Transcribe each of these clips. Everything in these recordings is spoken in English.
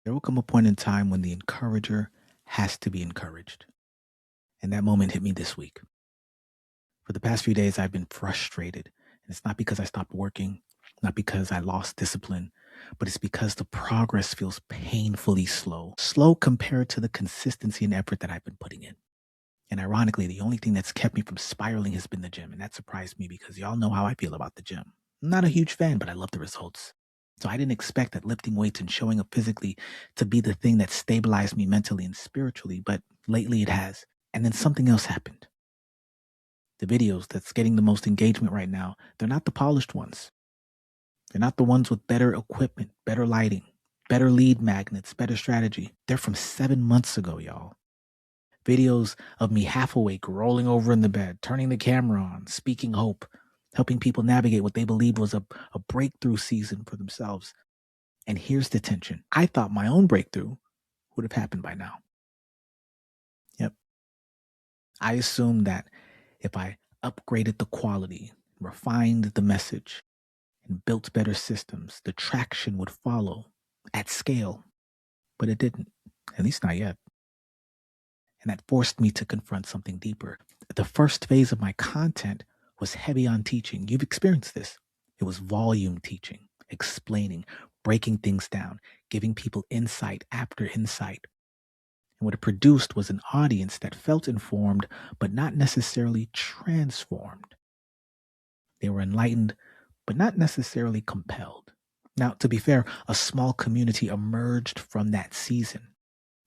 There will come a point in time when the encourager has to be encouraged. And that moment hit me this week. For the past few days, I've been frustrated. And it's not because I stopped working, not because I lost discipline, but it's because the progress feels painfully slow. Slow compared to the consistency and effort that I've been putting in. And ironically, the only thing that's kept me from spiraling has been the gym. And that surprised me because y'all know how I feel about the gym. I'm not a huge fan, but I love the results. So I didn't expect that lifting weights and showing up physically to be the thing that stabilized me mentally and spiritually, but lately it has. And then something else happened. The videos that's getting the most engagement right now, they're not the polished ones. They're not the ones with better equipment, better lighting, better lead magnets, better strategy. They're from 7 months ago, y'all. Videos of me half awake, rolling over in the bed, turning the camera on, speaking hope, helping people navigate what they believed was a breakthrough season for themselves. And here's the tension. I thought my own breakthrough would have happened by now. Yep. I assumed that if I upgraded the quality, refined the message, and built better systems, the traction would follow at scale. But it didn't, at least not yet. And that forced me to confront something deeper. The first phase of my content was heavy on teaching. You've experienced this. It was volume teaching, explaining, breaking things down, giving people insight after insight. And what it produced was an audience that felt informed, but not necessarily transformed. They were enlightened, but not necessarily compelled. Now, to be fair, a small community emerged from that season.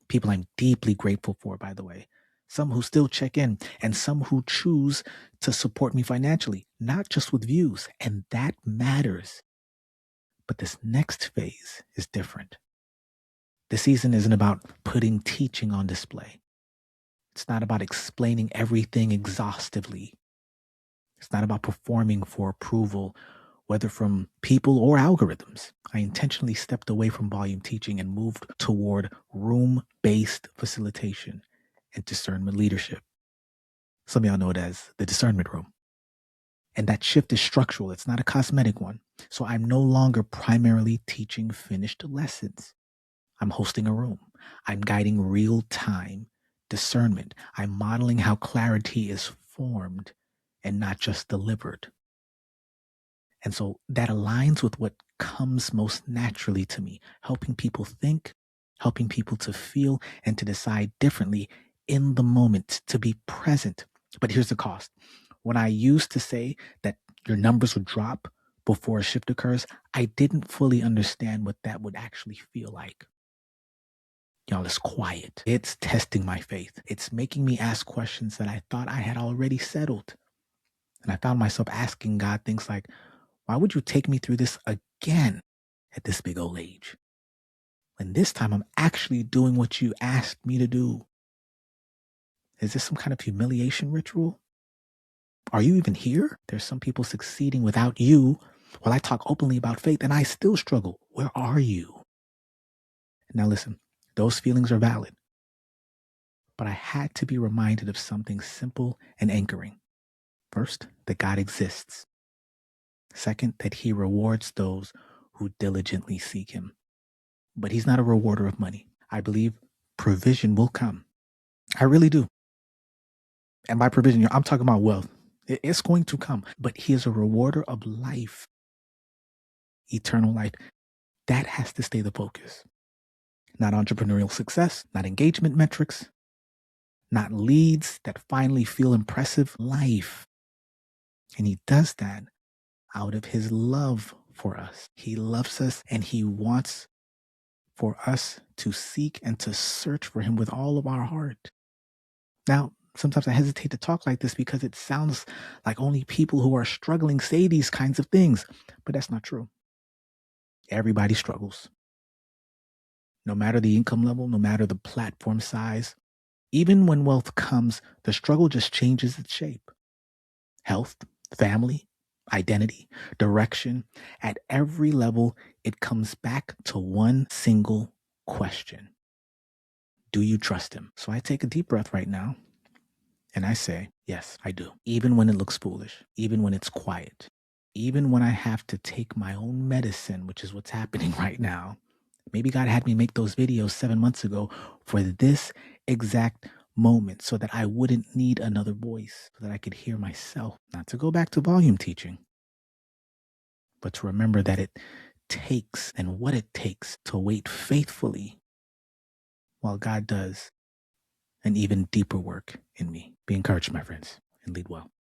People I'm deeply grateful for, by the way. Some who still check in, and some who choose to support me financially, not just with views. And that matters. But this next phase is different. This season isn't about putting teaching on display. It's not about explaining everything exhaustively. It's not about performing for approval, whether from people or algorithms. I intentionally stepped away from volume teaching and moved toward room-based facilitation and discernment leadership. Some of y'all know it as the discernment room. And that shift is structural. It's not a cosmetic one. So I'm no longer primarily teaching finished lessons. I'm hosting a room. I'm guiding real-time discernment. I'm modeling how clarity is formed and not just delivered. And so that aligns with what comes most naturally to me, helping people think, helping people to feel and to decide differently in the moment, to be present. But here's the cost. When I used to say that your numbers would drop before a shift occurs, I didn't fully understand what that would actually feel like. Y'all, it's quiet. It's testing my faith. It's making me ask questions that I thought I had already settled. And I found myself asking God things like, why would you take me through this again at this big old age? And this time I'm actually doing what you asked me to do. Is this some kind of humiliation ritual? Are you even here? There's some people succeeding without you while I talk openly about faith and I still struggle. Where are you? Now listen, those feelings are valid. But I had to be reminded of something simple and anchoring. First, that God exists. Second, that he rewards those who diligently seek him. But he's not a rewarder of money. I believe provision will come. I really do. And by provision, I'm talking about wealth. It's going to come. But he is a rewarder of life, eternal life. That has to stay the focus. Not entrepreneurial success, not engagement metrics, not leads that finally feel impressive. Life. And he does that out of his love for us. He loves us and he wants for us to seek and to search for him with all of our heart. Now, sometimes I hesitate to talk like this because it sounds like only people who are struggling say these kinds of things, but that's not true. Everybody struggles. No matter the income level, no matter the platform size, even when wealth comes, the struggle just changes its shape. Health, family, identity, direction, at every level, it comes back to one single question. Do you trust him? So I take a deep breath right now and I say, yes, I do. Even when it looks foolish, even when it's quiet, even when I have to take my own medicine, which is what's happening right now, Maybe God had me make those videos 7 months ago for this exact moment so that I wouldn't need another voice, so that I could hear myself. Not to go back to volume teaching, but to remember that it takes and what it takes to wait faithfully while God does an even deeper work in me. Be encouraged, my friends, and lead well.